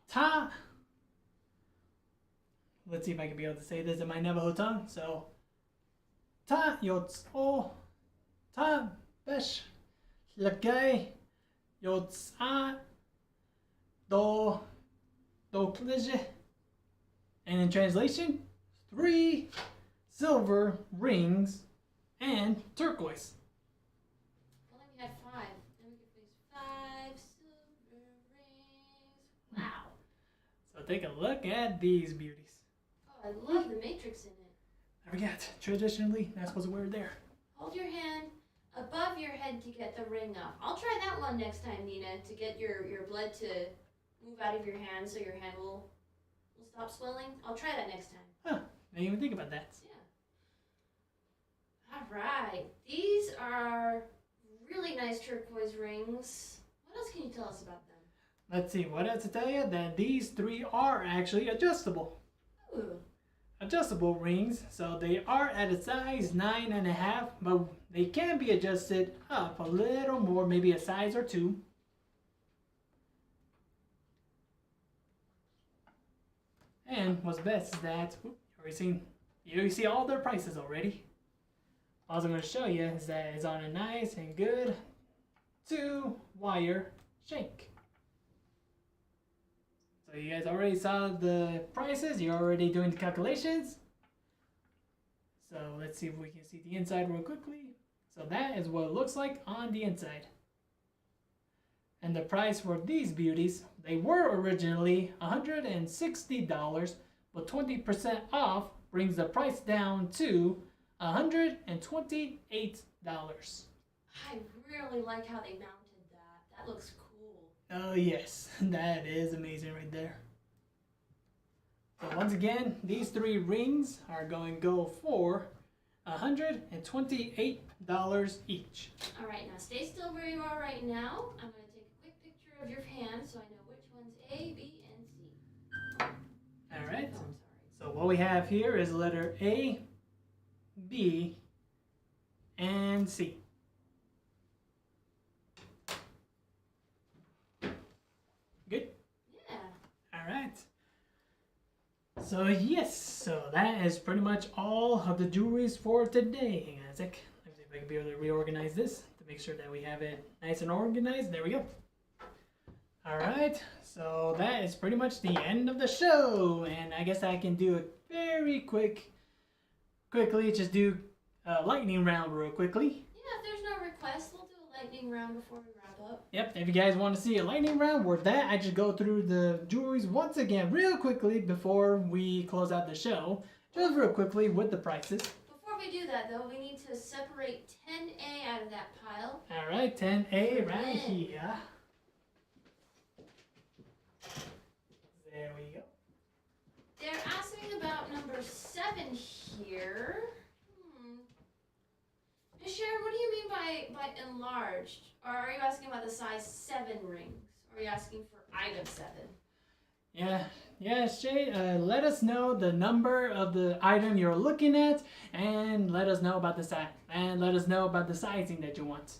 Ta. Let's see if I can be able to say this in my Navajo tongue. So Ta yots o ta besh lagay yots a do klije. And in translation, 3 silver rings and turquoise. Well, then we had 5. Then we could place 5 silver rings. Wow. So take a look at these beauties. Oh, I love the matrix in it. I forgot, traditionally, not supposed to wear it there. Hold your hand above your head to get the ring off. I'll try that one next time, Nina, to get your blood to move out of your hand so your hand will stop swelling. I'll try that next time. Huh, I didn't even think about that. Yeah. Alright. These are really nice turquoise rings. What else can you tell us about them? let's see, what else to tell you? That these three are actually adjustable. Ooh. Adjustable rings, so they are at a size 9.5, but they can be adjusted up a little more, maybe a size or two. And what's best is that you see all their prices already. All I'm going to show you is that it's on a nice and good 2-wire shank. So you guys already saw the prices, you're already doing the calculations. So let's see if we can see the inside real quickly. So that is what it looks like on the inside. And the price for these beauties, they were originally $160, but 20% off brings the price down to $128. I really like how they mounted that. That looks cool. Oh yes, that is amazing right there. So once again, these three rings are going to go for $128 each. All right, now stay still where you are right now. I'm going to take a quick picture of your hand so I know which one's A, B, and C. All right. Oh, I'm sorry. So what we have here is letter A, B, and C. Good? Yeah. All right. So yes, so that is pretty much all of the jewelries for today. Hang on a sec. Let me see if I can be able to reorganize this to make sure that we have it nice and organized. There we go. All right, so that is pretty much the end of the show, and I guess I can do it very quickly. Just do a lightning round real quickly. Yeah, if there's no requests, we'll do a lightning round before we wrap up. Yep, if you guys want to see a lightning round where that, I just go through the jewelries once again real quickly before we close out the show. Just real quickly with the prices. Before we do that, though, we need to separate 10A out of that pile. All right, 10A right here. There we go. They're asking about number 7 here. Miss Sharon, what do you mean by enlarged? Or are you asking about the size 7 rings? Or are you asking for item 7? Yeah, Shay, let us know the number of the item you're looking at, and let us know about the size, and let us know about the sizing that you want.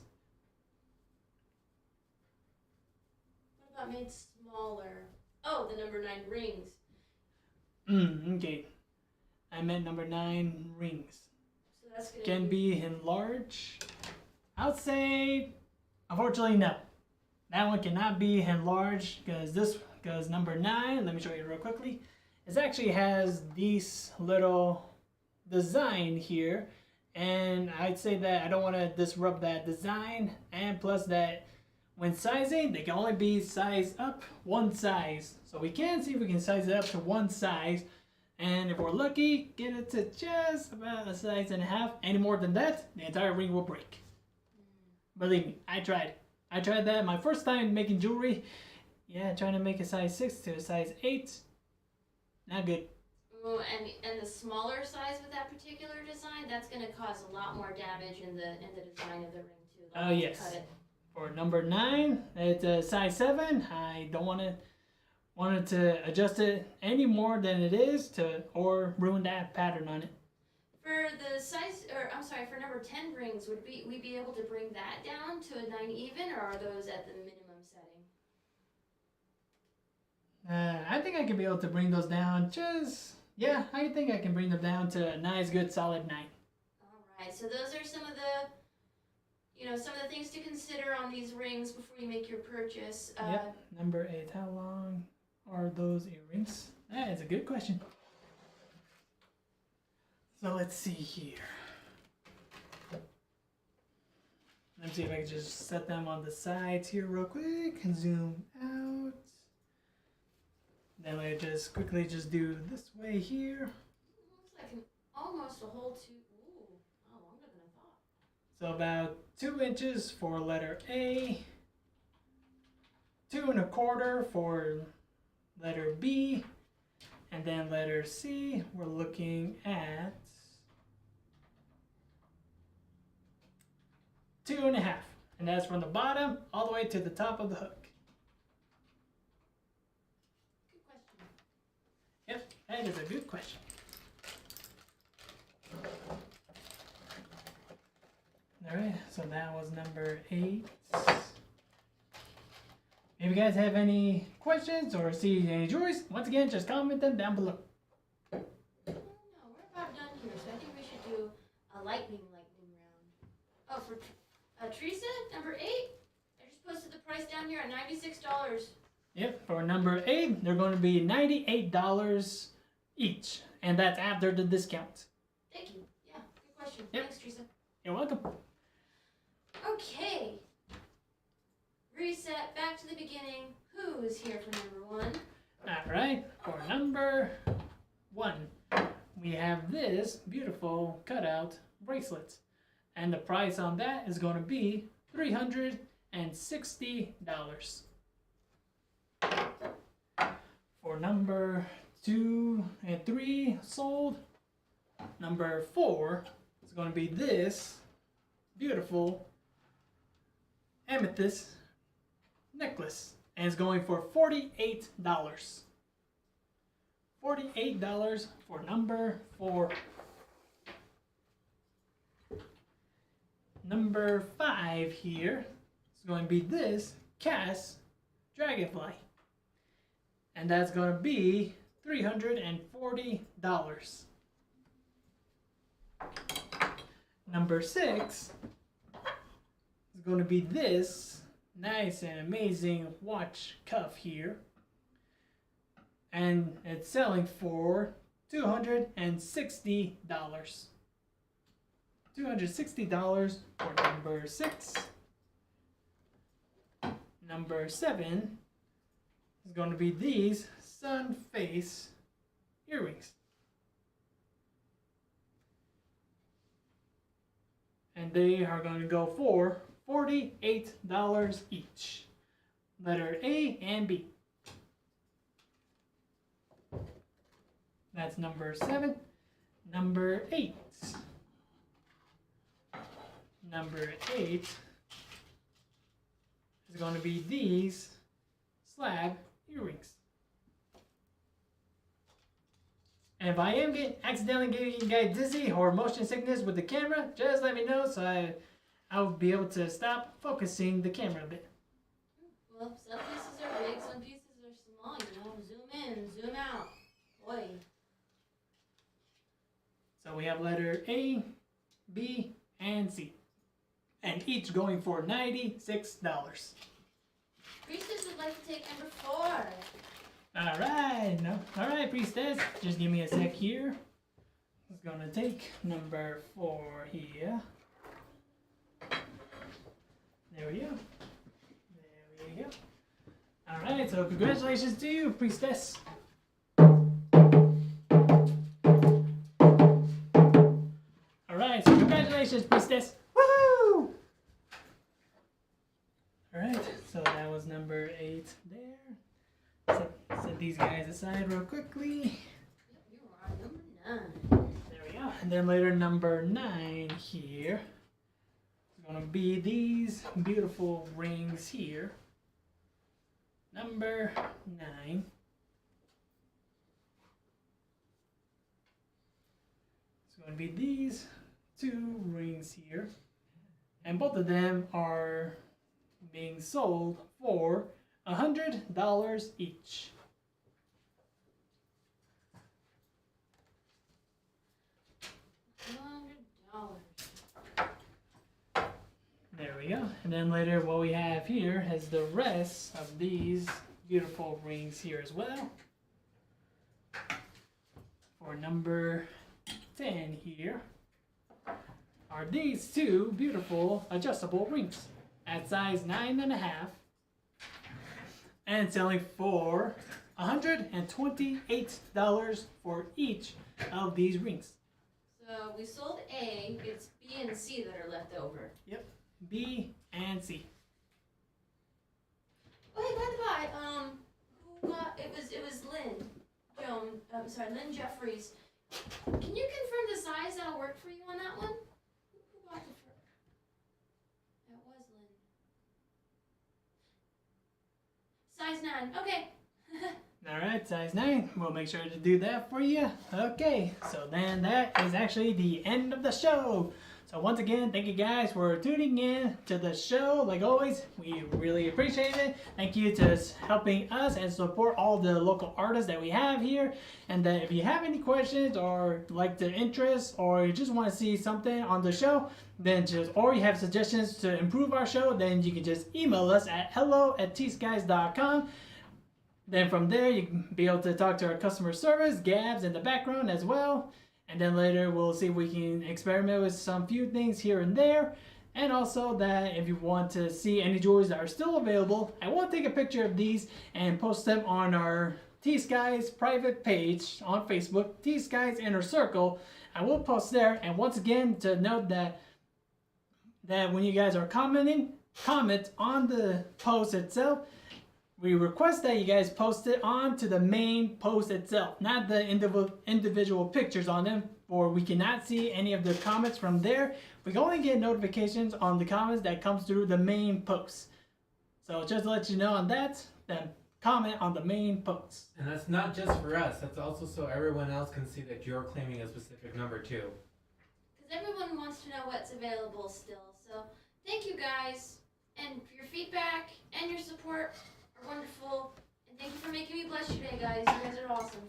What about made smaller? Oh, the number 9 rings. Okay. I meant number 9 rings. So that's gonna Can be enlarged. I would say, unfortunately, no. That one cannot be enlarged because number 9, let me show you real quickly, it actually has this little design here, and I'd say that I don't want to disrupt that design, and plus that when sizing, they can only be sized up one size. So we can see if we can size it up to one size, and if we're lucky, get it to just about a size and a half. Any more than that, the entire ring will break. Believe me, I tried. I tried that my first time making jewelry. Yeah, trying to make a size 6 to a size 8. Not good. Ooh, and the smaller size with that particular design, that's going to cause a lot more damage in the design of the ring too. Oh yes. Cut it. For number 9, it's a size 7. I don't want to adjust it any more than it is or ruin that pattern on it. For the size, or I'm sorry, for number 10 rings, would we be able to bring that down to a 9 even, or are those at the minimum setting? I think I can be able to bring those down. I think I can bring them down to a nice, good, solid 9. All right, so those are some of the things to consider on these rings before you make your purchase. Yep. Number 8. How long are those earrings? That is a good question. So let's see here. Let me see if I can just set them on the sides here real quick and zoom out. Then I just quickly just do this way here. Looks like almost a whole 2. Ooh, oh, longer than I thought. So about 2 inches for letter A, 2 1/4 for letter B, and then letter C, we're looking at 2 1/2. And that's from the bottom all the way to the top of the hook. That is a good question. Alright, so that was number 8. If you guys have any questions or see any joys, once again, just comment them down below. No, we're about done here, so I think we should do a lightning round. Oh, for Teresa, number 8, I just posted the price down here at $96. Yep, for number 8, they're going to be $98 each, and that's after the discount. Thank you. Yeah, good question. Yep. Thanks, Teresa. You're welcome. Okay. Reset, back to the beginning. Who is here for number 1? Alright, for number 1, we have this beautiful cutout bracelet. And the price on that is going to be $360. For number 2 and 3 sold, number 4 is going to be this beautiful amethyst necklace, and it's going for $48. $48 for number 4. Number 5 here is going to be this cast dragonfly, and that's going to be $340. Number 6 is going to be this nice and amazing watch cuff here, and it's selling for $260. $260 for number 6. Number 7 is going to be these sun face earrings. And they are going to go for $48 each. Letter A and B. That's number 7. Number 8. Number 8 is going to be these slab earrings. And if I am accidentally getting you guys dizzy or motion sickness with the camera, just let me know so I'll be able to stop focusing the camera a bit. Well, some pieces are big, some pieces are small, you know. Zoom in, zoom out. Boy. So we have letter A, B, and C. And each going for $96. Priestess would like to take number 4. Alright, priestess. Just give me a sec here. I'm gonna take number 4 here. There we go. There we go. Alright, so congratulations to you, priestess. Alright, so congratulations, priestess. Woohoo! Alright, so that was number 8 there. Set these guys aside real quickly. Yep, you are number 9. There we go. And then later number 9 here is going to be these beautiful rings here. Number 9. It's going to be these 2 rings here. And both of them are being sold for $100 each. $100. There we go. And then later what we have here is the rest of these beautiful rings here as well. For number 10 here are these 2 beautiful adjustable rings at size 9.5 and selling for $128 for each of these rings. So we sold A, it's B and C that are left over. Yep, B and C. Oh, hey, by the by, who got, it was Lynn Lynn Jeffries. Can you confirm the size that'll work for you on that one? Who got the first? That was Lynn. Size 9, okay. Alright, size 9. We'll make sure to do that for you. Okay, so then that is actually the end of the show. So once again, thank you guys for tuning in to the show. Like always, we really appreciate it. Thank you to helping us and support all the local artists that we have here. And if you have any questions or like the interest or you just want to see something on the show, then or you have suggestions to improve our show, then you can just email us at hello@tskies.com. Then from there, you can be able to talk to our customer service, Gabs, in the background as well. And then later, we'll see if we can experiment with some few things here and there. And also that if you want to see any jewelries that are still available, I will take a picture of these and post them on our T.Skies private page on Facebook, T.Skies Inner Circle. I will post there. And once again, to note that when you guys are comment on the post itself, we request that you guys post it onto the main post itself, not the individual pictures on them, or we cannot see any of the comments from there. We can only get notifications on the comments that comes through the main post. So just to let you know on that, then comment on the main post. And that's not just for us, that's also so everyone else can see that you're claiming a specific number too. Because everyone wants to know what's available still. So thank you guys, and for your feedback and your support. Wonderful, and thank you for making me blush today, guys. You guys are awesome.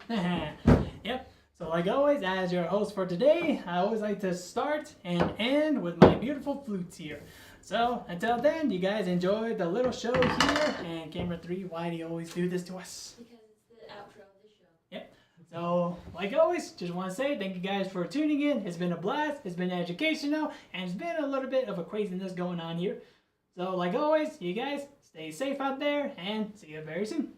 Yep. So like always, as your host for today, I always like to start and end with my beautiful flutes here. So until then, you guys enjoy the little show here. And camera 3, why do you always do this to us? Because it's the outro of the show. Yep. So like always, just want to say thank you guys for tuning in. It's been a blast. It's been educational, and it's been a little bit of a craziness going on here. So like always, you guys stay safe out there, and see you very soon.